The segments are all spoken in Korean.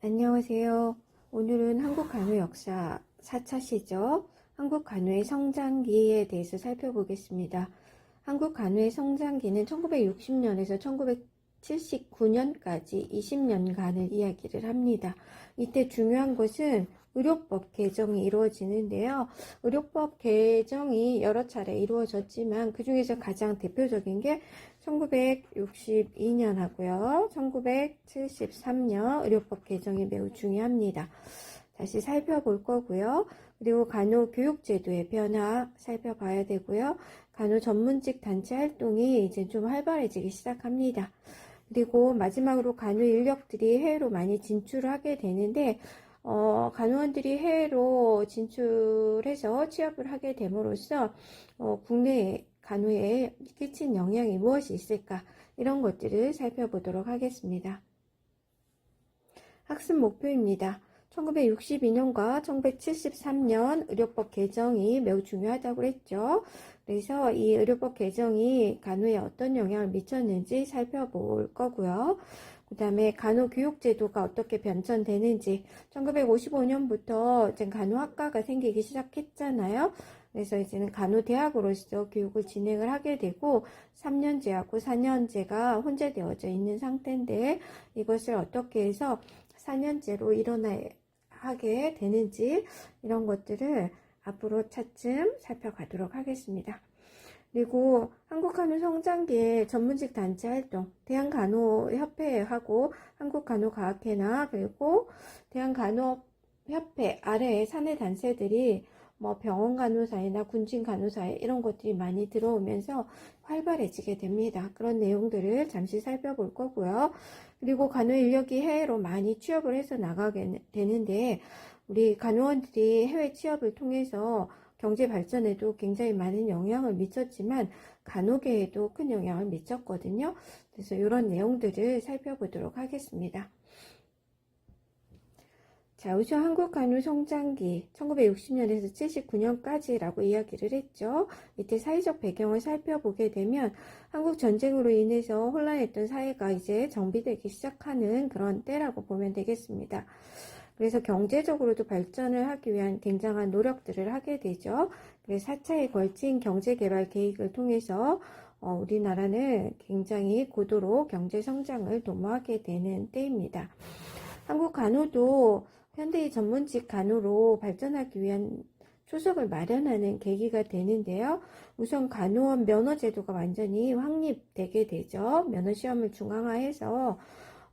안녕하세요. 오늘은 한국 간호 역사 4차 시죠. 한국 간호의 성장기에 대해서 살펴보겠습니다. 한국 간호의 성장기는 1960년에서 1979년까지 20년간을 이야기를 합니다. 이때 중요한 것은 의료법 개정이 이루어지는데요. 의료법 개정이 여러 차례 이루어졌지만 그 중에서 가장 대표적인 게 1962년 하고요. 1973년 의료법 개정이 매우 중요합니다. 다시 살펴볼 거고요. 그리고 간호교육제도의 변화 살펴봐야 되고요. 간호 전문직 단체 활동이 이제 좀 활발해지기 시작합니다. 그리고 마지막으로 간호 인력들이 해외로 많이 진출을 하게 되는데 간호원들이 해외로 진출해서 취업을 하게 됨으로써 국내 간호에 끼친 영향이 무엇이 있을까, 이런 것들을 살펴보도록 하겠습니다. 학습 목표입니다. 1962년과 1973년 의료법 개정이 매우 중요하다고 했죠. 그래서 이 의료법 개정이 간호에 어떤 영향을 미쳤는지 살펴볼 거고요. 그 다음에 간호교육제도가 어떻게 변천되는지, 1955년부터 이제 간호학과가 생기기 시작했잖아요. 그래서 이제는 간호대학으로서 교육을 진행을 하게 되고 3년제하고 4년제가 혼재되어져 있는 상태인데, 이것을 어떻게 해서 4년제로 하게 되는지, 이런 것들을 앞으로 차츰 살펴가도록 하겠습니다. 그리고 한국간호 성장기의 전문직 단체 활동, 대한간호협회하고 한국간호과학회나 그리고 대한간호협회 아래의 사내 단체들이 병원 간호사회나 군진 간호사회 이런 것들이 많이 들어오면서 활발해지게 됩니다. 그런 내용들을 잠시 살펴볼 거고요. 그리고 간호 인력이 해외로 많이 취업을 해서 나가게 되는데, 우리 간호원들이 해외 취업을 통해서 경제 발전에도 굉장히 많은 영향을 미쳤지만 간호계에도 큰 영향을 미쳤거든요. 그래서 이런 내용들을 살펴보도록 하겠습니다. 자, 우선 한국 간호 성장기 1960년에서 79년까지라고 이야기를 했죠. 이때 사회적 배경을 살펴보게 되면 한국 전쟁으로 인해서 혼란했던 사회가 이제 정비되기 시작하는 그런 때라고 보면 되겠습니다. 그래서 경제적으로도 발전을 하기 위한 굉장한 노력들을 하게 되죠. 그래서 4차에 걸친 경제개발 계획을 통해서 우리나라는 굉장히 고도로 경제성장을 도모하게 되는 때입니다. 한국 간호도 현대의 전문직 간호로 발전하기 위한 초석을 마련하는 계기가 되는데요. 우선 간호원 면허제도가 완전히 확립되게 되죠. 면허시험을 중앙화해서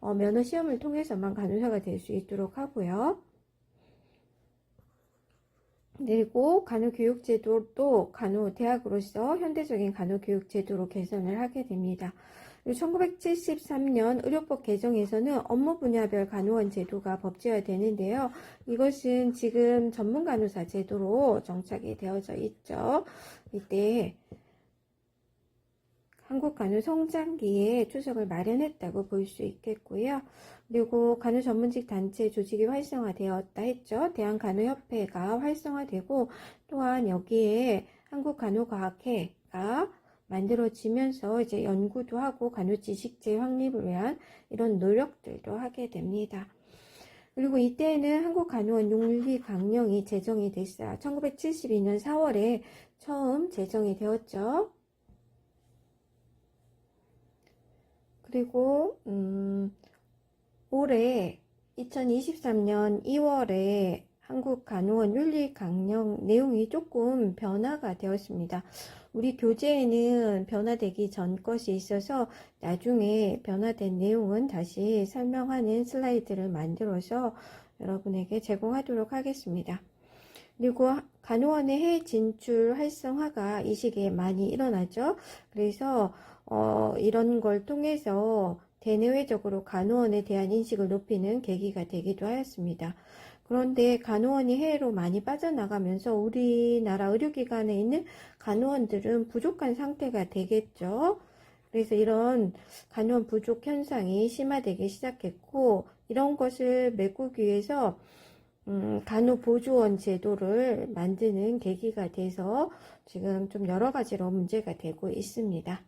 면허시험을 통해서만 간호사가 될 수 있도록 하고요. 그리고 간호교육제도도 간호대학으로서 현대적인 간호교육제도로 개선을 하게 됩니다. 1973년 의료법 개정에서는 업무 분야별 간호원 제도가 법제화되는데요. 이것은 지금 전문간호사 제도로 정착이 되어져 있죠. 이때 한국 간호 성장기에 초석을 마련했다고 볼 수 있겠고요. 그리고 간호 전문직 단체 조직이 활성화되었다 했죠. 대한간호협회가 활성화되고, 또한 여기에 한국간호과학회가 만들어지면서 이제 연구도 하고 간호지식제 확립을 위한 이런 노력들도 하게 됩니다. 그리고 이때에는 한국간호원 윤리강령이 제정이 됐어요. 1972년 4월에 처음 제정이 되었죠. 그리고 올해 2023년 2월에 한국간호원 윤리강령 내용이 조금 변화가 되었습니다. 우리 교재에는 변화되기 전 것이 있어서 나중에 변화된 내용은 다시 설명하는 슬라이드를 만들어서 여러분에게 제공하도록 하겠습니다. 그리고 간호원의 해외 진출 활성화가 이 시기에 많이 일어나죠. 그래서 이런 걸 통해서 대내외적으로 간호원에 대한 인식을 높이는 계기가 되기도 하였습니다. 그런데 간호원이 해외로 많이 빠져나가면서 우리나라 의료기관에 있는 간호원들은 부족한 상태가 되겠죠. 그래서 이런 간호원 부족 현상이 심화되기 시작했고, 이런 것을 메꾸기 위해서 간호보조원 제도를 만드는 계기가 돼서 지금 좀 여러 가지로 문제가 되고 있습니다.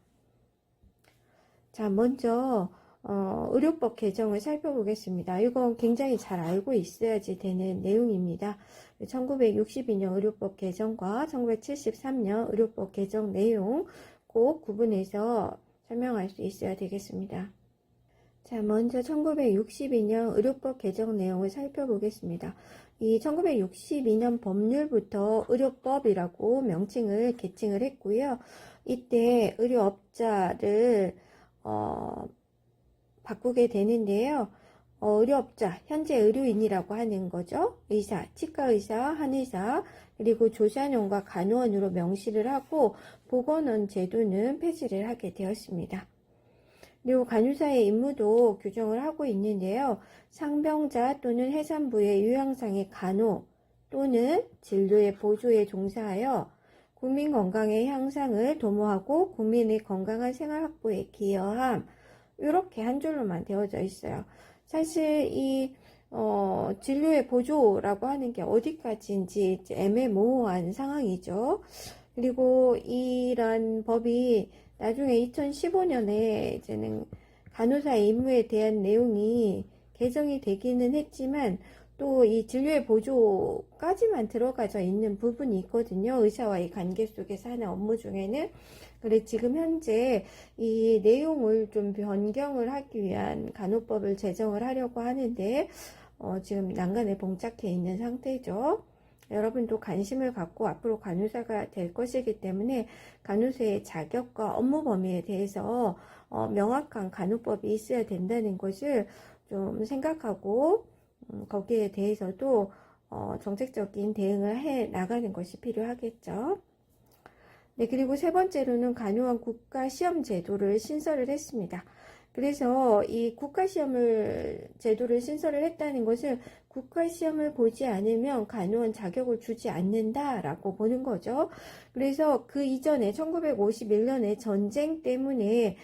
자, 먼저 의료법 개정을 살펴보겠습니다. 이건 굉장히 잘 알고 있어야지 되는 내용입니다. 1962년 의료법 개정과 1973년 의료법 개정 내용 꼭 구분해서 설명할 수 있어야 되겠습니다. 자, 먼저 1962년 의료법 개정 내용을 살펴보겠습니다. 이 1962년 법률부터 의료법이라고 명칭을 개칭을 했고요. 이때 의료업자를 바꾸게 되는데요. 의료업자, 현재 의료인이라고 하는 거죠. 의사, 치과의사, 한의사, 그리고 조산원과 간호원으로 명시를 하고 보건원 제도는 폐지를 하게 되었습니다. 그리고 간호사의 임무도 규정을 하고 있는데요. 상병자 또는 해산부의 유형상의 간호 또는 진료의 보조에 종사하여 국민 건강의 향상을 도모하고 국민의 건강한 생활 확보에 기여함. 이렇게 한 줄로만 되어져 있어요. 사실 이 진료의 보조라고 하는 게 어디까지인지 애매모호한 상황이죠. 그리고 이런 법이 나중에 2015년에 이제는 간호사의 임무에 대한 내용이 개정이 되기는 했지만 또 이 진료의 보조까지만 들어가져 있는 부분이 있거든요. 의사와의 관계 속에서 하는 업무 중에는. 그래 지금 현재 이 내용을 좀 변경을 하기 위한 간호법을 제정을 하려고 하는데 지금 난간에 봉착해 있는 상태죠. 여러분도 관심을 갖고 앞으로 간호사가 될 것이기 때문에 간호사의 자격과 업무 범위에 대해서 명확한 간호법이 있어야 된다는 것을 좀 생각하고 거기에 대해서도 정책적인 대응을 해 나가는 것이 필요하겠죠. 네, 그리고 세 번째로는 간호원 국가시험 제도를 신설을 했습니다. 그래서 이 국가시험을 제도를 신설을 했다는 것은 국가시험을 보지 않으면 간호원 자격을 주지 않는다라고 보는 거죠. 그래서 그 이전에 1951년에 전쟁 때문에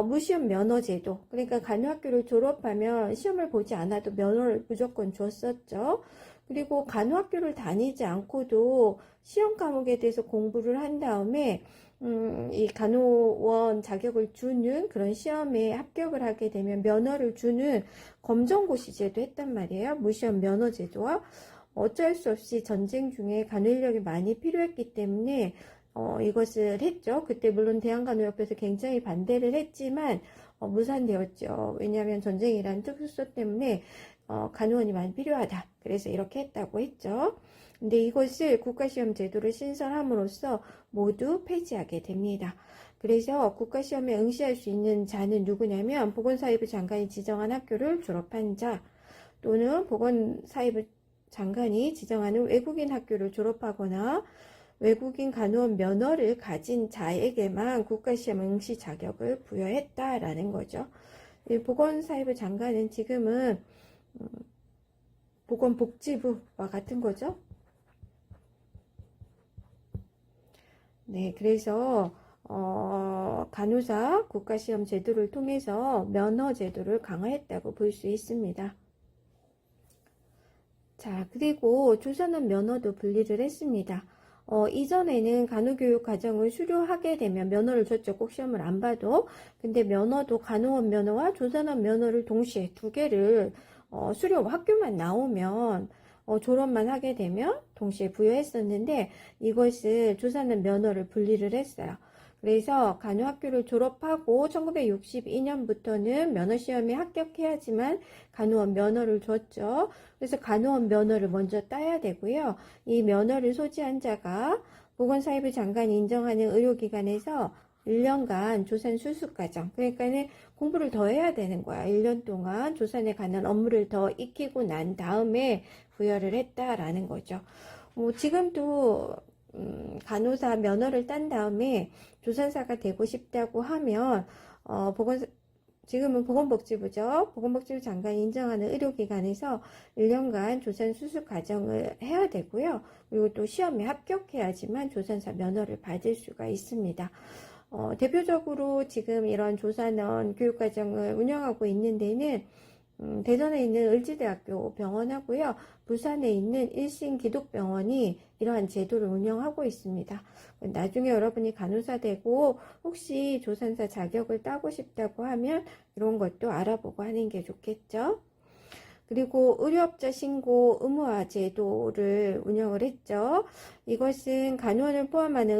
무시험 면허 제도, 그러니까 간호학교를 졸업하면 시험을 보지 않아도 면허를 무조건 줬었죠. 그리고 간호학교를 다니지 않고도 시험 과목에 대해서 공부를 한 다음에 이 간호원 자격을 주는 그런 시험에 합격을 하게 되면 면허를 주는 검정고시제도 했단 말이에요. 무시험 면허 제도와 어쩔 수 없이 전쟁 중에 간호 인력이 많이 필요했기 때문에 이것을 했죠. 그때 물론 대한간호협회에서 굉장히 반대를 했지만 무산되었죠. 왜냐하면 전쟁이라는 특수성 때문에 간호원이 많이 필요하다. 그래서 이렇게 했다고 했죠. 근데 이것을 국가시험 제도를 신설함으로써 모두 폐지하게 됩니다. 그래서 국가시험에 응시할 수 있는 자는 누구냐면 보건사회부 장관이 지정한 학교를 졸업한 자 또는 보건사회부 장관이 지정하는 외국인 학교를 졸업하거나 외국인 간호원 면허를 가진 자에게만 국가시험 응시 자격을 부여했다라는 거죠. 보건사회부 장관은 지금은 보건복지부와 같은 거죠. 네, 그래서 간호사 국가시험 제도를 통해서 면허 제도를 강화했다고 볼 수 있습니다. 자, 그리고 조산업 면허도 분리를 했습니다. 이전에는 간호교육 과정을 수료하게 되면 면허를 줬죠. 꼭 시험을 안 봐도. 근데 면허도 간호원 면허와 조산업 면허를 동시에 두 개를 수료 학교만 나오면 졸업만 하게 되면 동시에 부여했었는데 이것을 조산업 면허를 분리를 했어요. 그래서 간호학교를 졸업하고 1962년부터는 면허시험에 합격해야지만 간호원 면허를 줬죠. 그래서 간호원 면허를 먼저 따야 되고요. 이 면허를 소지한 자가 보건사회부 장관이 인정하는 의료기관에서 1년간 조산 수습과정, 그러니까는 공부를 더 해야 되는 거야. 1년 동안 조산에 관한 업무를 더 익히고 난 다음에 부여를 했다라는 거죠. 지금도 간호사 면허를 딴 다음에 조산사가 되고 싶다고 하면 지금은 보건복지부죠. 보건복지부 장관이 인정하는 의료기관에서 1년간 조산 수습 과정을 해야 되고요. 그리고 또 시험에 합격해야지만 조산사 면허를 받을 수가 있습니다. 대표적으로 지금 이런 조산원 교육과정을 운영하고 있는 데는 대전에 있는 을지대학교 병원하고요. 부산에 있는 일신기독병원이 이러한 제도를 운영하고 있습니다. 나중에 여러분이 간호사 되고 혹시 조산사 자격을 따고 싶다고 하면 이런 것도 알아보고 하는 게 좋겠죠. 그리고 의료업자 신고 의무화 제도를 운영을 했죠. 이것은 간호원을 포함하는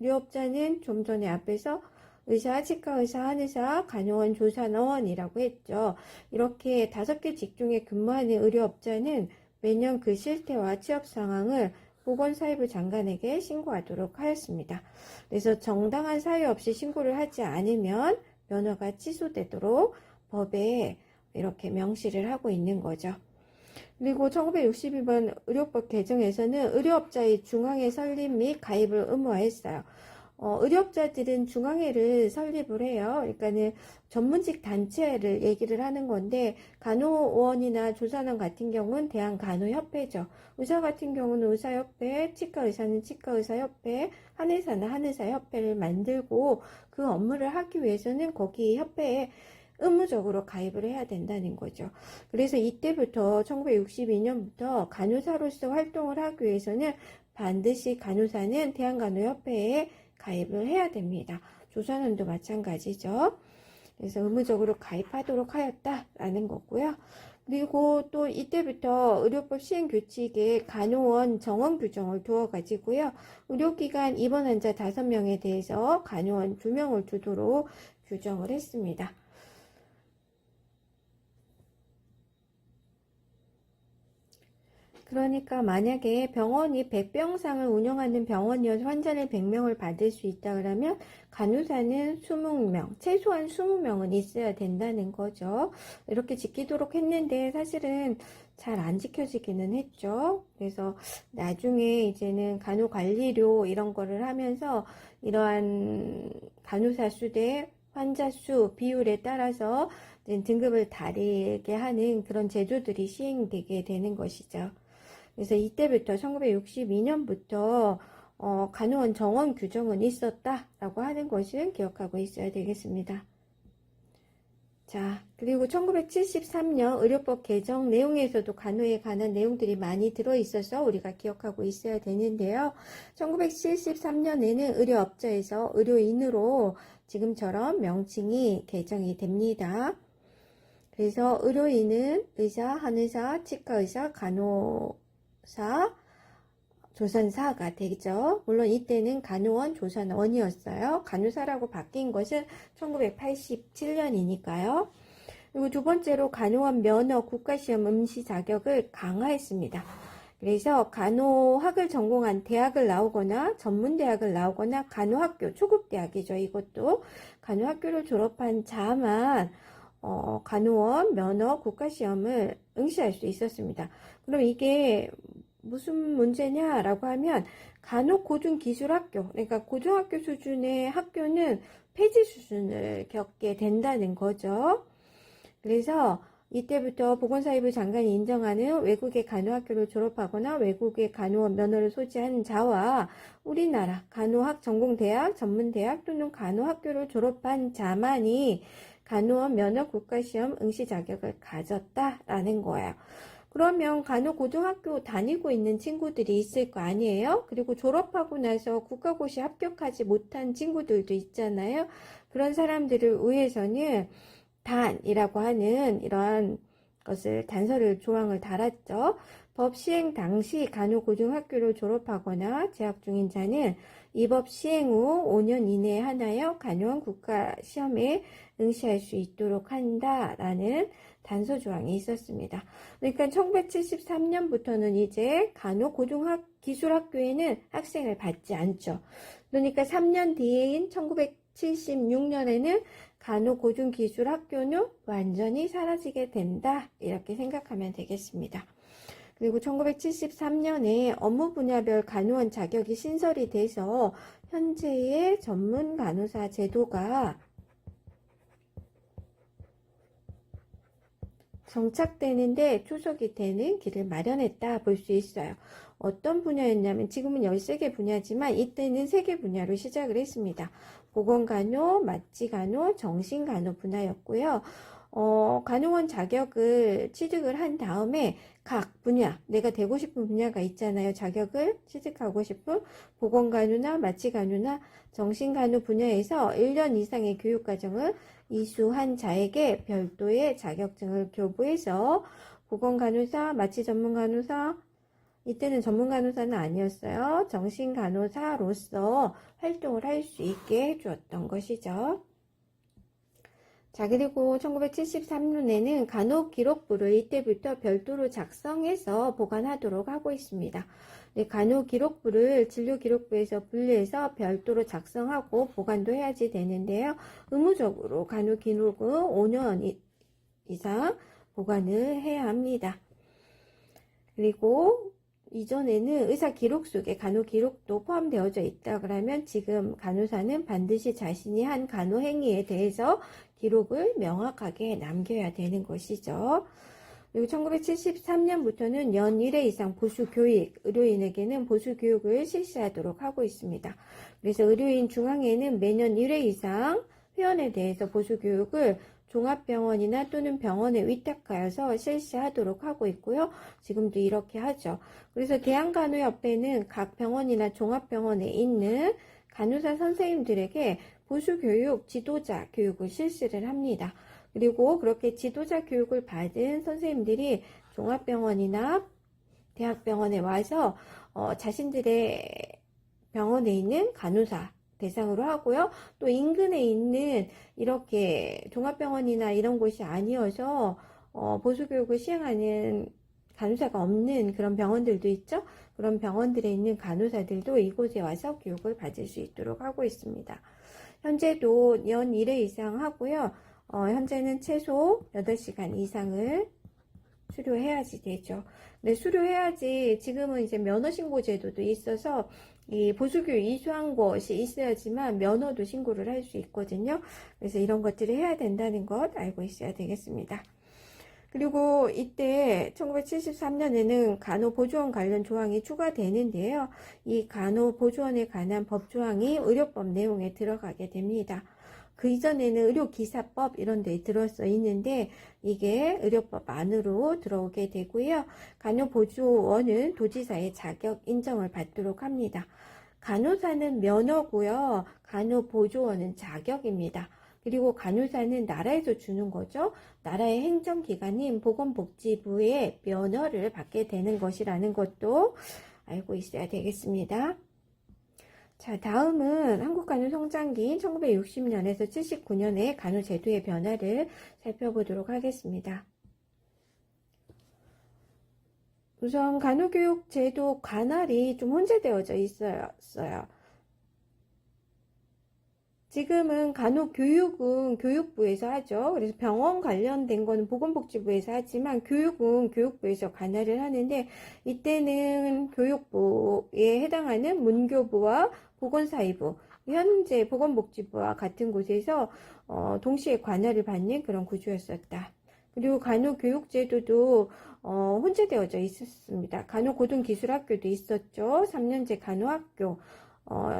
의료업자는 좀 전에 앞에서 의사, 치과의사, 한의사, 간호원, 조산원이라고 했죠. 이렇게 5개 직종에 근무하는 의료업자는 매년 그 실태와 취업 상황을 보건사회부 장관에게 신고하도록 하였습니다. 그래서 정당한 사유 없이 신고를 하지 않으면 면허가 취소되도록 법에 이렇게 명시를 하고 있는 거죠. 그리고 1962번 의료법 개정에서는 의료업자의 중앙회 설립 및 가입을 의무화했어요. 의료업자들은 중앙회를 설립을 해요. 그러니까는 전문직 단체를 얘기를 하는 건데, 간호원이나 조산원 같은 경우는 대한간호협회죠. 의사 같은 경우는 의사협회, 치과의사는 치과의사협회, 한의사는 한의사협회를 만들고 그 업무를 하기 위해서는 거기 협회에 의무적으로 가입을 해야 된다는 거죠. 그래서 이때부터 1962년부터 간호사로서 활동을 하기 위해서는 반드시 간호사는 대한간호협회에 가입을 해야 됩니다. 조산원도 마찬가지죠. 그래서 의무적으로 가입하도록 하였다라는 거고요. 그리고 또 이때부터 의료법 시행규칙에 간호원 정원 규정을 두어가지고요. 의료기관 입원 환자 5명에 대해서 간호원 2명을 두도록 규정을 했습니다. 그러니까 만약에 병원이 100병상을 운영하는 병원이어서 환자를 100명을 받을 수 있다 그러면 간호사는 20명, 최소한 20명은 있어야 된다는 거죠. 이렇게 지키도록 했는데 사실은 잘 안 지켜지기는 했죠. 그래서 나중에 이제는 간호관리료 이런 거를 하면서 이러한 간호사 수 대 환자 수 비율에 따라서 등급을 다르게 하는 그런 제도들이 시행되게 되는 것이죠. 그래서 이때부터 1962년부터 간호원 정원 규정은 있었다라고 하는 것을 기억하고 있어야 되겠습니다. 자, 그리고 1973년 의료법 개정 내용에서도 간호에 관한 내용들이 많이 들어있어서 우리가 기억하고 있어야 되는데요. 1973년에는 의료업자에서 의료인으로 지금처럼 명칭이 개정이 됩니다. 그래서 의료인은 의사, 한의사, 치과의사, 간호사, 조산사가 되죠. 물론 이때는 간호원, 조산원이었어요. 간호사라고 바뀐 것은 1987년이니까요. 그리고 두 번째로 간호원 면허 국가시험 응시 자격을 강화했습니다. 그래서 간호학을 전공한 대학을 나오거나 전문대학을 나오거나 간호학교, 초급대학이죠. 이것도 간호학교를 졸업한 자만 간호원 면허 국가시험을 응시할 수 있었습니다. 그럼 이게 무슨 문제냐라고 하면 간호고등기술학교, 그러니까 고등학교 수준의 학교는 폐지 수준을 겪게 된다는 거죠. 그래서 이때부터 보건사회부 장관이 인정하는 외국의 간호학교를 졸업하거나 외국의 간호원 면허를 소지한 자와 우리나라 간호학 전공대학, 전문대학 또는 간호학교를 졸업한 자만이 간호원 면허 국가시험 응시 자격을 가졌다라는 거예요. 그러면 간호고등학교 다니고 있는 친구들이 있을 거 아니에요? 그리고 졸업하고 나서 국가고시 합격하지 못한 친구들도 있잖아요. 그런 사람들을 위해서는 단이라고 하는 이런 것을 단서를 조항을 달았죠. 법 시행 당시 간호고등학교를 졸업하거나 재학 중인 자는 이 법 시행 후 5년 이내에 하나여 간호원 국가시험에 응시할 수 있도록 한다라는 단서 조항이 있었습니다. 그러니까 1973년부터는 이제 간호고등기술학교에는 학생을 받지 않죠. 그러니까 3년 뒤인 1976년에는 간호고등기술학교는 완전히 사라지게 된다. 이렇게 생각하면 되겠습니다. 그리고 1973년에 업무 분야별 간호원 자격이 신설이 돼서 현재의 전문 간호사 제도가 정착되는데 초석이 되는 길을 마련했다 볼 수 있어요. 어떤 분야였냐면 지금은 13개 분야지만 이때는 3개 분야로 시작을 했습니다. 보건간호, 맞지간호, 정신간호 분야였고요. 간호원 자격을 취득을 한 다음에 각 분야, 내가 되고 싶은 분야가 있잖아요. 자격을 취득하고 싶은 보건간호나 마취간호나 정신간호 분야에서 1년 이상의 교육과정을 이수한 자에게 별도의 자격증을 교부해서 보건간호사, 마취전문간호사, 이때는 전문간호사는 아니었어요. 정신간호사로서 활동을 할 수 있게 해주었던 것이죠. 자, 그리고 1973년에는 간호기록부를 이때부터 별도로 작성해서 보관하도록 하고 있습니다. 네, 간호기록부를 진료기록부에서 분리해서 별도로 작성하고 보관도 해야지 되는데요. 의무적으로 간호기록은 5년 이상 보관을 해야 합니다. 그리고 이전에는 의사 기록 속에 간호 기록도 포함되어져 있다 그러면 지금 간호사는 반드시 자신이 한 간호 행위에 대해서 기록을 명확하게 남겨야 되는 것이죠. 그리고 1973년부터는 연 1회 이상 보수 교육, 의료인에게는 보수 교육을 실시하도록 하고 있습니다. 그래서 의료인 중앙회는 매년 1회 이상 회원에 대해서 보수 교육을 종합병원이나 또는 병원에 위탁하여서 실시하도록 하고 있고요. 지금도 이렇게 하죠. 그래서 대한간호협회는 각 병원이나 종합병원에 있는 간호사 선생님들에게 보수교육 지도자 교육을 실시를 합니다. 그리고 그렇게 지도자 교육을 받은 선생님들이 종합병원이나 대학병원에 와서 자신들의 병원에 있는 간호사 대상으로 하고요. 또 인근에 있는 이렇게 종합병원이나 이런 곳이 아니어서 보수교육을 시행하는 간호사가 없는 그런 병원들도 있죠. 그런 병원들에 있는 간호사들도 이곳에 와서 교육을 받을 수 있도록 하고 있습니다. 현재도 연 1회 이상 하고요. 현재는 최소 8시간 이상을 수료해야지 되죠. 네, 수료해야지 지금은 이제 면허신고 제도도 있어서 이 보수교육 이수한 것이 있어야지만 면허도 신고를 할 수 있거든요. 그래서 이런 것들을 해야 된다는 것 알고 있어야 되겠습니다. 그리고 이때 1973년에는 간호보조원 관련 조항이 추가되는데요. 이 간호보조원에 관한 법조항이 의료법 내용에 들어가게 됩니다. 그 이전에는 의료기사법 이런 데 들어서 있는데 이게 의료법 안으로 들어오게 되고요. 간호보조원은 도지사의 자격 인정을 받도록 합니다. 간호사는 면허고요. 간호보조원은 자격입니다. 그리고 간호사는 나라에서 주는 거죠. 나라의 행정기관인 보건복지부의 면허를 받게 되는 것이라는 것도 알고 있어야 되겠습니다. 자, 다음은 한국간호성장기인 1960년에서 79년의 간호제도의 변화를 살펴보도록 하겠습니다. 우선 간호교육제도 관할이 좀 혼재되어져 있었어요. 지금은 간호교육은 교육부에서 하죠. 그래서 병원 관련된 거는 보건복지부에서 하지만 교육은 교육부에서 관할을 하는데 이때는 교육부에 해당하는 문교부와 보건사회부, 현재 보건복지부와 같은 곳에서 동시에 관할을 받는 그런 구조였었다. 그리고 간호교육제도도 혼재되어져 있었습니다. 간호고등기술학교도 있었죠. 3년제 간호학교.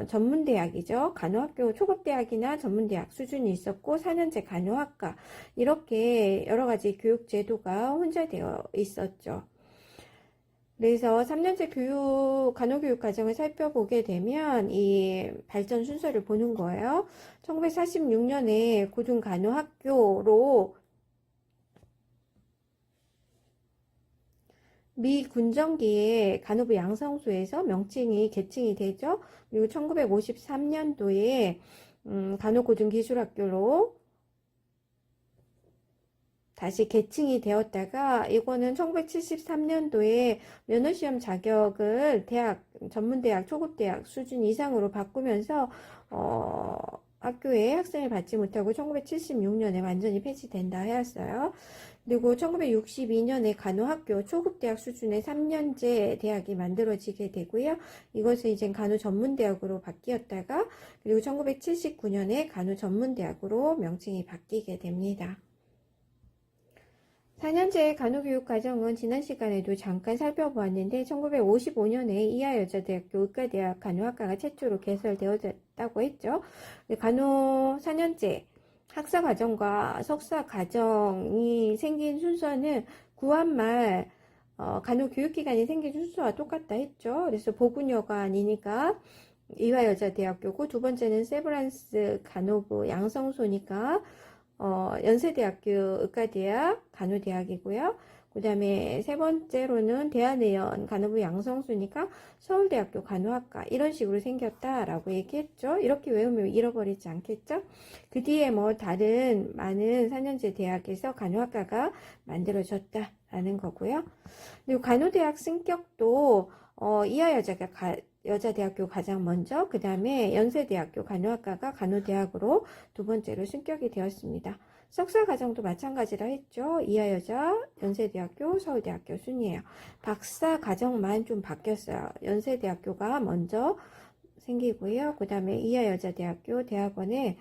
전문대학이죠. 간호학교 초급대학이나 전문대학 수준이 있었고 4년제 간호학과 이렇게 여러가지 교육제도가 혼재되어 있었죠. 그래서 3년제 간호교육 과정을 살펴보게 되면 이 발전 순서를 보는 거예요. 1946년에 고등간호학교로 미 군정기의 간호부 양성소에서 명칭이 개칭이 되죠. 그리고 1953년도에 간호고등기술학교로 다시 개칭이 되었다가 이거는 1973년도에 면허시험 자격을 전문대학, 초급대학 수준 이상으로 바꾸면서 학교에 학생을 받지 못하고 1976년에 완전히 폐지된다 하였어요. 그리고 1962년에 간호학교 초급대학 수준의 3년제 대학이 만들어지게 되고요. 이것은 이제 간호전문대학으로 바뀌었다가 그리고 1979년에 간호전문대학으로 명칭이 바뀌게 됩니다. 4년제 간호교육 과정은 지난 시간에도 잠깐 살펴보았는데 1955년에 이하여자대학교 의과대학 간호학과가 최초로 개설되어졌다고 했죠. 간호 4년제 학사 과정과 석사 과정이 생긴 순서는 구한말 간호교육기관이 생긴 순서와 똑같다 했죠. 그래서 보군여관이니까 이화여자대학교고, 두 번째는 세브란스 간호부 양성소니까 연세대학교 의과대학 간호대학이고요. 그 다음에 세 번째로는 대한의원 간호부 양성소니까 서울대학교 간호학과, 이런 식으로 생겼다라고 얘기했죠. 이렇게 외우면 잃어버리지 않겠죠. 그 뒤에 뭐 다른 많은 4년제 대학에서 간호학과가 만들어졌다라는 거고요. 그리고 간호대학 승격도 이하여자가 여자대학교 가장 먼저, 그 다음에 연세대학교 간호학과가 간호대학으로 두 번째로 승격이 되었습니다. 석사 과정도 마찬가지라 했죠. 이하여자, 연세대학교, 서울대학교 순이에요. 박사 과정만 좀 바뀌었어요. 연세대학교가 먼저 생기고요. 그 다음에 이하여자대학교 대학원에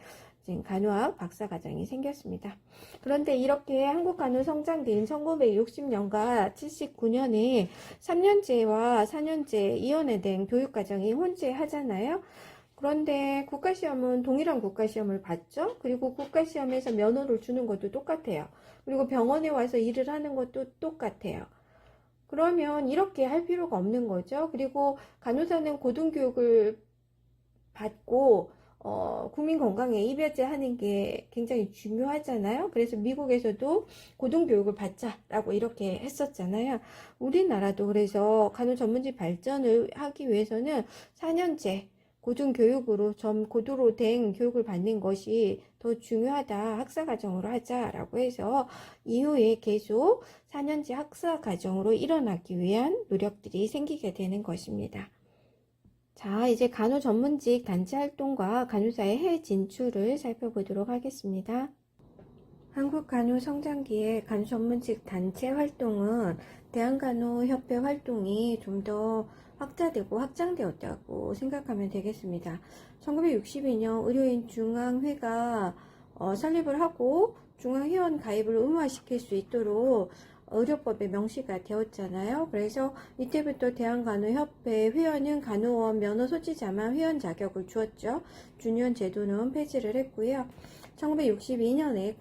간호학 박사과정이 생겼습니다. 그런데 이렇게 한국 간호 성장기인 1960년과 79년에 3년제와 4년제 이원화된 교육과정이 혼재하잖아요. 그런데 국가시험은 동일한 국가시험을 봤죠. 그리고 국가시험에서 면허를 주는 것도 똑같아요. 그리고 병원에 와서 일을 하는 것도 똑같아요. 그러면 이렇게 할 필요가 없는 거죠. 그리고 간호사는 고등교육을 받고 국민 건강에 입여제 하는 게 굉장히 중요하잖아요. 그래서 미국에서도 고등교육을 받자라고 이렇게 했었잖아요. 우리나라도 그래서 간호 전문직 발전을 하기 위해서는 4년제 고등교육으로 고도로 된 교육을 받는 것이 더 중요하다. 학사과정으로 하자라고 해서 이후에 계속 4년제 학사과정으로 일어나기 위한 노력들이 생기게 되는 것입니다. 자, 이제 간호 전문직 단체 활동과 간호사의 해외 진출을 살펴보도록 하겠습니다. 한국 간호 성장기의 간호 전문직 단체 활동은 대한간호협회 활동이 좀 더 확자되고 확장되었다고 생각하면 되겠습니다. 1962년 의료인 중앙회가 설립을 하고 중앙회원 가입을 의무화시킬 수 있도록 의료법에 명시가 되었잖아요. 그래서 이때부터 대한간호협회 회원은 간호원 면허 소지자만 회원 자격을 주었죠. 준위원 제도는 폐지를 했고요. 1962년에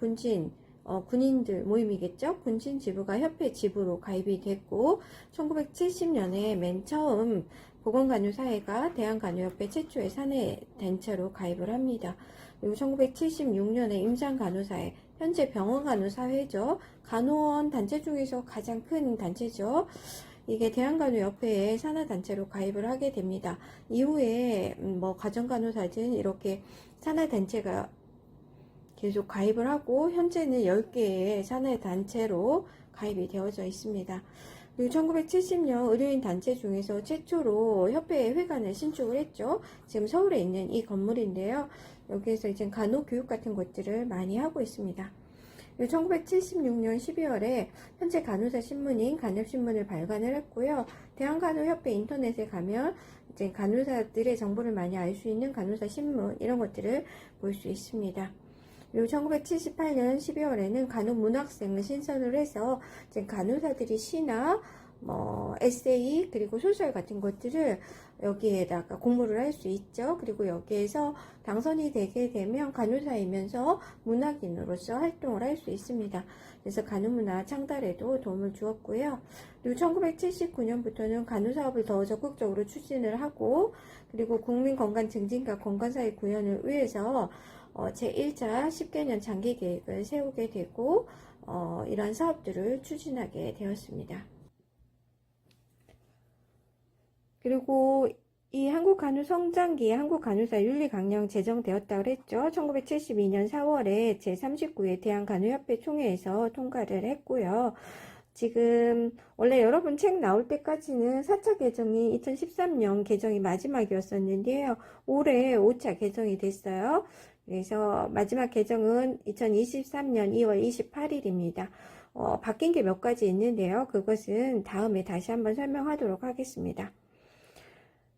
군인들 모임이겠죠. 군신 지부가 협회 지부로 가입이 됐고, 1970년에 맨 처음 보건간호사회가 대한간호협회 최초의 사내단체로 가입을 합니다. 그리고 1976년에 임상간호사회, 현재 병원간호사회죠. 간호원 단체 중에서 가장 큰 단체죠. 이게 대한간호협회에 산하단체로 가입을 하게 됩니다. 이후에 가정간호사든 이렇게 산하단체가 계속 가입을 하고 현재는 10개의 산하단체로 가입이 되어져 있습니다. 그리고 1970년 의료인 단체 중에서 최초로 협회에 회관을 신축을 했죠. 지금 서울에 있는 이 건물인데요. 여기에서 이제 간호교육 같은 것들을 많이 하고 있습니다. 1976년 12월에 현재 간호사 신문인 간협신문을 발간을 했고요. 대한간호협회 인터넷에 가면 이제 간호사들의 정보를 많이 알 수 있는 간호사 신문 이런 것들을 볼 수 있습니다. 그리고 1978년 12월에는 간호문학생을 신설을 해서 이제 간호사들이 시나 에세이 그리고 소설 같은 것들을 여기에다가 공부를 할 수 있죠. 그리고 여기에서 당선이 되게 되면 간호사이면서 문학인으로서 활동을 할 수 있습니다. 그래서 간호문화 창달에도 도움을 주었고요. 그리고 1979년부터는 간호사업을 더 적극적으로 추진을 하고, 그리고 국민건강 증진과 건강사회 구현을 위해서 제1차 10개년 장기 계획을 세우게 되고 이러한 사업들을 추진하게 되었습니다. 그리고 이 한국간호성장기에 한국간호사윤리강령 제정되었다고 했죠. 1972년 4월에 제39회 대한간호협회 총회에서 통과를 했고요. 지금 원래 여러분 책 나올 때까지는 4차 개정이 2013년 개정이 마지막이었었는데요. 올해 5차 개정이 됐어요. 그래서 마지막 개정은 2023년 2월 28일입니다. 바뀐 게 몇 가지 있는데요. 그것은 다음에 다시 한번 설명하도록 하겠습니다.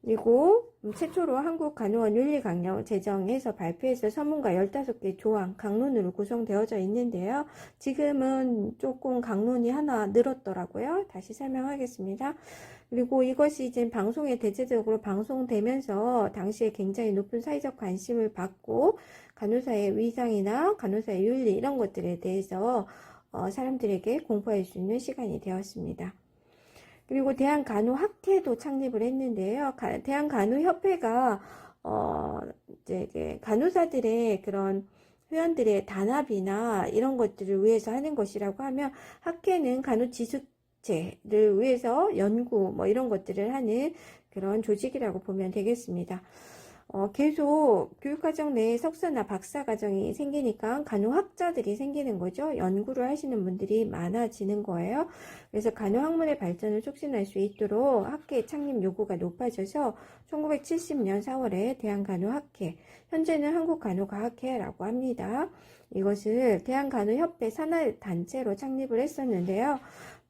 그리고 최초로 한국 간호원 윤리강령 제정해서 발표해서 서문과 15개 조항, 강론으로 구성되어져 있는데요. 지금은 조금 강론이 하나 늘었더라고요. 다시 설명하겠습니다. 그리고 이것이 이제 방송에 대체적으로 방송되면서 당시에 굉장히 높은 사회적 관심을 받고 간호사의 위상이나 간호사의 윤리 이런 것들에 대해서 사람들에게 공부할 수 있는 시간이 되었습니다. 그리고 대한간호학회도 창립을 했는데요. 대한간호협회가 이제 간호사들의 그런 회원들의 단합이나 이런 것들을 위해서 하는 것이라고 하면, 학회는 간호지식제를 위해서 연구 뭐 이런 것들을 하는 그런 조직이라고 보면 되겠습니다. 계속 교육과정 내에 석사나 박사과정이 생기니까 간호학자들이 생기는 거죠. 연구를 하시는 분들이 많아지는 거예요. 그래서 간호학문의 발전을 촉진할 수 있도록 학회 창립 요구가 높아져서 1970년 4월에 대한간호학회, 현재는 한국간호과학회라고 합니다. 이것을 대한간호협회 산하단체로 창립을 했었는데요.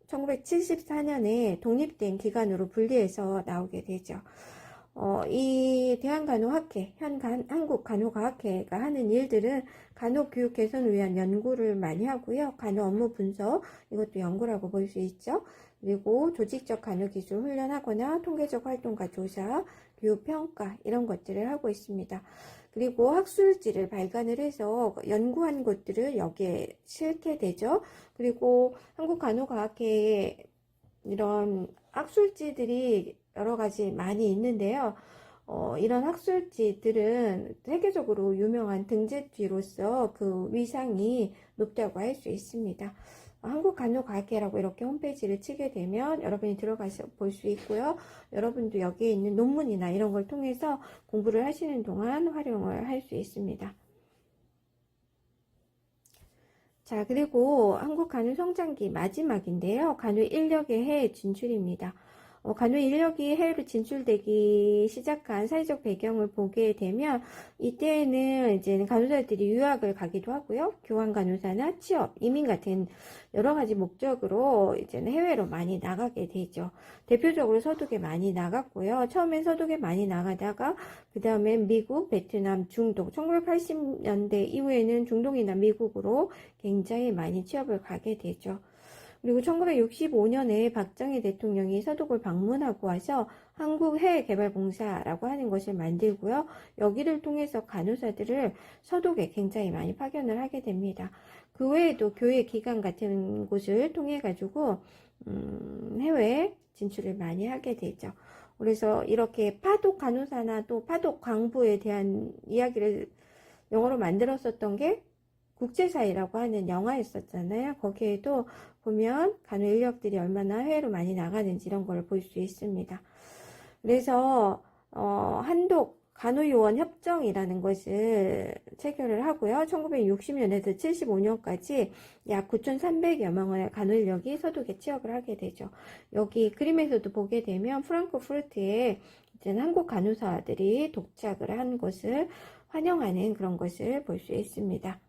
1974년에 독립된 기관으로 분리해서 나오게 되죠. 이 대한간호학회, 한국간호과학회가 하는 일들은 간호교육 개선을 위한 연구를 많이 하고요. 간호 업무 분석, 이것도 연구라고 볼 수 있죠. 그리고 조직적 간호기술 훈련하거나 통계적 활동과 조사, 교육평가 이런 것들을 하고 있습니다. 그리고 학술지를 발간을 해서 연구한 것들을 여기에 실게 되죠. 그리고 한국간호과학회에 이런 학술지들이 여러 가지 많이 있는데요. 이런 학술지들은 세계적으로 유명한 등재지로서 그 위상이 높다고 할 수 있습니다. 한국간호과학회라고 이렇게 홈페이지를 치게 되면 여러분이 들어가서 볼 수 있고요. 여러분도 여기에 있는 논문이나 이런 걸 통해서 공부를 하시는 동안 활용을 할 수 있습니다. 자, 그리고 한국 간호 성장기 마지막인데요. 간호 인력의 해외 진출입니다. 간호 인력이 해외로 진출되기 시작한 사회적 배경을 보게 되면, 이때에는 이제 간호사들이 유학을 가기도 하고요. 교환 간호사나 취업, 이민 같은 여러 가지 목적으로 이제는 해외로 많이 나가게 되죠. 대표적으로 서독에 많이 나갔고요. 처음엔 서독에 많이 나가다가 그 다음에 미국, 베트남, 중동, 1980년대 이후에는 중동이나 미국으로 굉장히 많이 취업을 가게 되죠. 그리고 1965년에 박정희 대통령이 서독을 방문하고 와서 한국해외개발공사라고 하는 것을 만들고요. 여기를 통해서 간호사들을 서독에 굉장히 많이 파견을 하게 됩니다. 그 외에도 교회 기관 같은 곳을 통해 가지고 해외 진출을 많이 하게 되죠. 그래서 이렇게 파독 간호사나 또 파독 광부에 대한 이야기를 영어로 만들었었던 게 국제사회라고 하는 영화였었잖아요. 거기에도 보면 간호 인력들이 얼마나 해외로 많이 나가는지 이런 걸 볼 수 있습니다. 그래서 한독 간호요원 협정이라는 것을 체결을 하고요. 1960년에서 75년까지 약 9,300여 명의 간호 인력이 서독에 취업을 하게 되죠. 여기 그림에서도 보게 되면 프랑크푸르트에 이제 한국 간호사들이 도착을 한 것을 환영하는 그런 것을 볼 수 있습니다.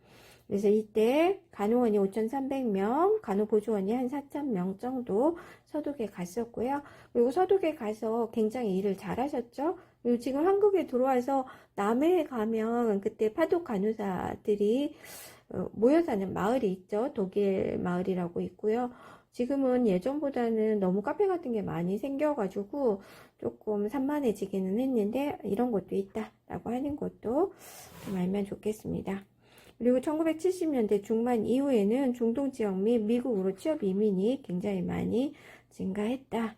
그래서 이때 간호원이 5,300명, 간호보조원이 한 4,000명 정도 서독에 갔었고요. 그리고 서독에 가서 굉장히 일을 잘하셨죠. 그리고 지금 한국에 들어와서 남해에 가면 그때 파독 간호사들이 모여 사는 마을이 있죠. 독일 마을이라고 있고요. 지금은 예전보다는 너무 카페 같은 게 많이 생겨가지고 조금 산만해지기는 했는데, 이런 것도 있다라고 하는 것도 좀 알면 좋겠습니다. 그리고 1970년대 중반 이후에는 중동 지역 및 미국으로 취업 이민이 굉장히 많이 증가했다.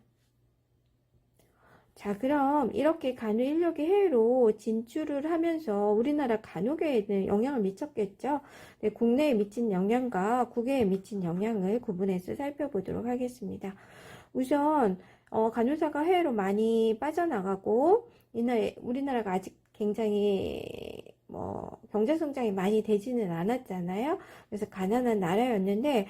자, 그럼 이렇게 간호 인력이 해외로 진출을 하면서 우리나라 간호계에는 영향을 미쳤겠죠? 네, 국내에 미친 영향과 국외에 미친 영향을 구분해서 살펴보도록 하겠습니다. 우선 간호사가 해외로 많이 빠져나가고 우리나라가 아직 굉장히 경제 성장이 많이 되지는 않았잖아요. 그래서 가난한 나라였는데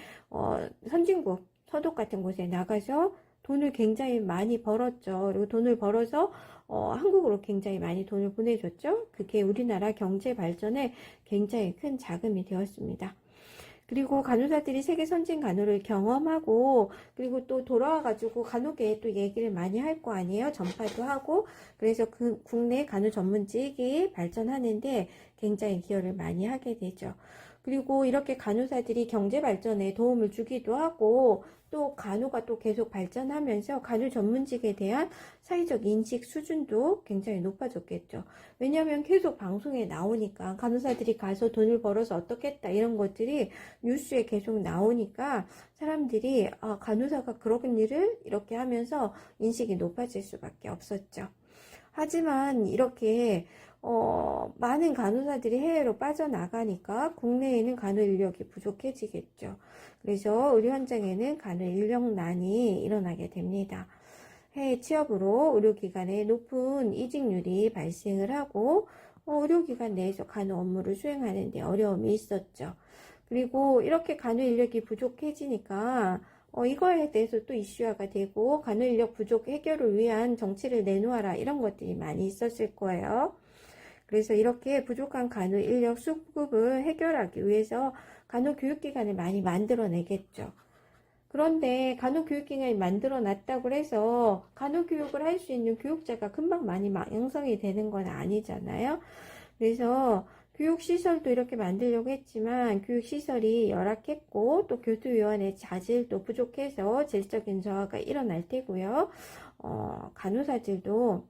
선진국 서독 같은 곳에 나가서 돈을 굉장히 많이 벌었죠. 그리고 돈을 벌어서 한국으로 굉장히 많이 돈을 보내줬죠. 그게 우리나라 경제 발전에 굉장히 큰 자금이 되었습니다. 그리고 간호사들이 세계 선진 간호를 경험하고 그리고 또 돌아와가지고 간호계에 또 얘기를 많이 할 거 아니에요. 전파도 하고 그래서 그 국내 간호 전문직이 발전하는데 굉장히 기여를 많이 하게 되죠. 그리고 이렇게 간호사들이 경제 발전에 도움을 주기도 하고 또 간호가 또 계속 발전하면서 간호 전문직에 대한 사회적 인식 수준도 굉장히 높아졌겠죠. 왜냐하면 계속 방송에 나오니까 간호사들이 가서 돈을 벌어서 어떻겠다 이런 것들이 뉴스에 계속 나오니까 사람들이 간호사가 그런 일을 이렇게 하면서 인식이 높아질 수밖에 없었죠. 하지만 이렇게 많은 간호사들이 해외로 빠져나가니까 국내에는 간호 인력이 부족해지겠죠. 그래서 의료 현장에는 간호 인력난이 일어나게 됩니다. 해외 취업으로 의료기관에 높은 이직률이 발생을 하고 의료기관 내에서 간호 업무를 수행하는 데 어려움이 있었죠. 그리고 이렇게 간호 인력이 부족해지니까 이거에 대해서 또 이슈화가 되고 간호 인력 부족 해결을 위한 정치를 내놓아라 이런 것들이 많이 있었을 거예요. 그래서 이렇게 부족한 간호 인력 수급을 해결하기 위해서 간호교육기관을 많이 만들어내겠죠. 그런데 간호교육기관이 만들어놨다고 해서 간호교육을 할 수 있는 교육자가 금방 많이 양성이 되는 건 아니잖아요. 그래서 교육시설도 이렇게 만들려고 했지만 교육시설이 열악했고 또 교수위원회 자질도 부족해서 질적인 저하가 일어날 테고요. 간호사들도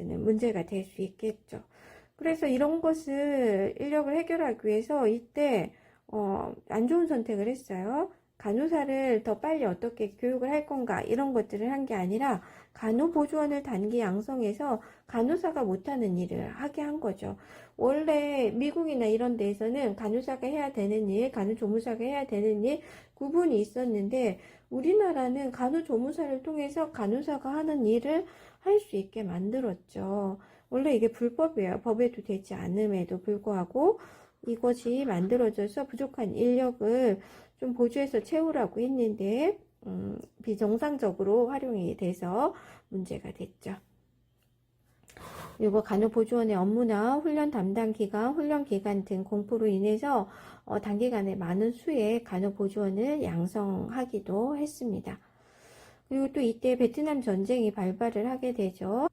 문제가 될 수 있겠죠. 그래서 이런 것을 인력을 해결하기 위해서 이때 안 좋은 선택을 했어요. 간호사를 더 빨리 어떻게 교육을 할 건가 이런 것들을 한 게 아니라 간호보조원을 단기 양성해서 간호사가 못하는 일을 하게 한 거죠. 원래 미국이나 이런 데에서는 간호사가 해야 되는 일, 간호조무사가 해야 되는 일 구분이 있었는데 우리나라는 간호조무사를 통해서 간호사가 하는 일을 할 수 있게 만들었죠. 원래 이게 불법이에요. 법에도 되지 않음에도 불구하고 이것이 만들어져서 부족한 인력을 좀 보조해서 채우라고 했는데 비정상적으로 활용이 돼서 문제가 됐죠. 그리고 간호보조원의 업무나 훈련 담당 기간, 훈련 기간 등 공포로 인해서 단기간에 많은 수의 간호보조원을 양성하기도 했습니다. 그리고 또 이때 베트남 전쟁이 발발을 하게 되죠.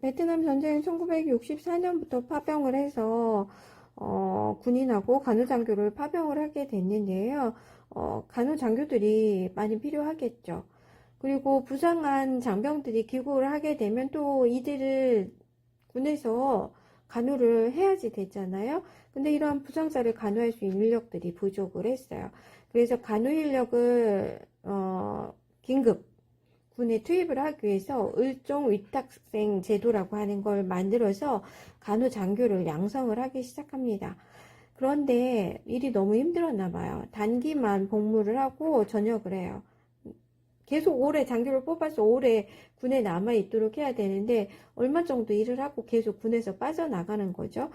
베트남 전쟁은 1964년부터 파병을 해서 군인하고 간호장교를 파병을 하게 됐는데요. 간호장교들이 많이 필요하겠죠. 그리고 부상한 장병들이 귀국을 하게 되면 또 이들을 군에서 간호를 해야지 되잖아요. 근데 이러한 부상자를 간호할 수 있는 인력들이 부족을 했어요. 그래서 간호 인력을 긴급 군에 투입을 하기 위해서 을종 위탁생 제도라고 하는 걸 만들어서 간호장교를 양성을 하기 시작합니다. 그런데 일이 너무 힘들었나 봐요. 단기만 복무를 하고 전역을 해요. 계속 오래 장교를 뽑아서 오래 군에 남아있도록 해야 되는데 얼마 정도 일을 하고 계속 군에서 빠져나가는 거죠.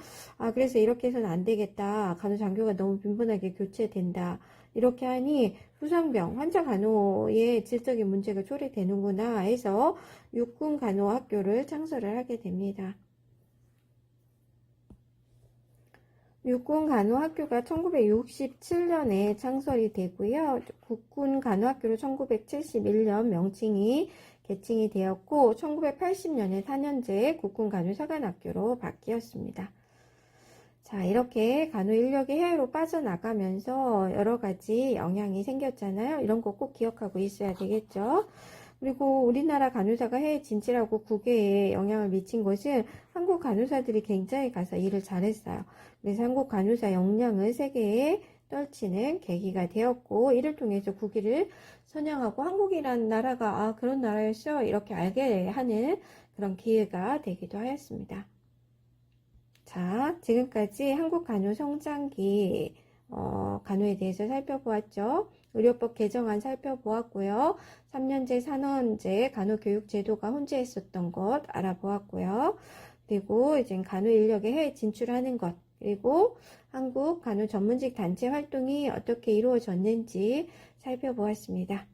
그래서 이렇게 해서는 안 되겠다. 간호장교가 너무 빈번하게 교체된다. 이렇게 하니 후상병, 환자 간호에 질적인 문제가 초래되는구나 해서 육군 간호학교를 창설을 하게 됩니다. 육군 간호학교가 1967년에 창설이 되고요. 국군 간호학교로 1971년 명칭이 개칭이 되었고 1980년에 4년제 국군 간호사관학교로 바뀌었습니다. 자, 이렇게 간호 인력이 해외로 빠져나가면서 여러 가지 영향이 생겼잖아요. 이런 거 꼭 기억하고 있어야 되겠죠. 그리고 우리나라 간호사가 해외 진출하고 국외에 영향을 미친 것은 한국 간호사들이 굉장히 가서 일을 잘했어요. 그래서 한국 간호사 역량을 세계에 떨치는 계기가 되었고 이를 통해서 국위를 선양하고 한국이라는 나라가 그런 나라였어 이렇게 알게 하는 그런 기회가 되기도 하였습니다. 자, 지금까지 한국 간호 성장기 간호에 대해서 살펴보았죠. 의료법 개정안 살펴보았고요. 3년제, 4년제 간호교육 제도가 혼재했었던 것 알아보았고요. 그리고 이제 간호 인력의 해외 진출하는 것, 그리고 한국 간호 전문직 단체 활동이 어떻게 이루어졌는지 살펴보았습니다.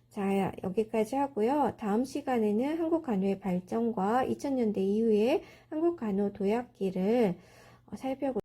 자, 여기까지 하고요. 다음 시간에는 한국 간호의 발전과 2000년대 이후에 한국 간호 도약기를 살펴보겠습니다.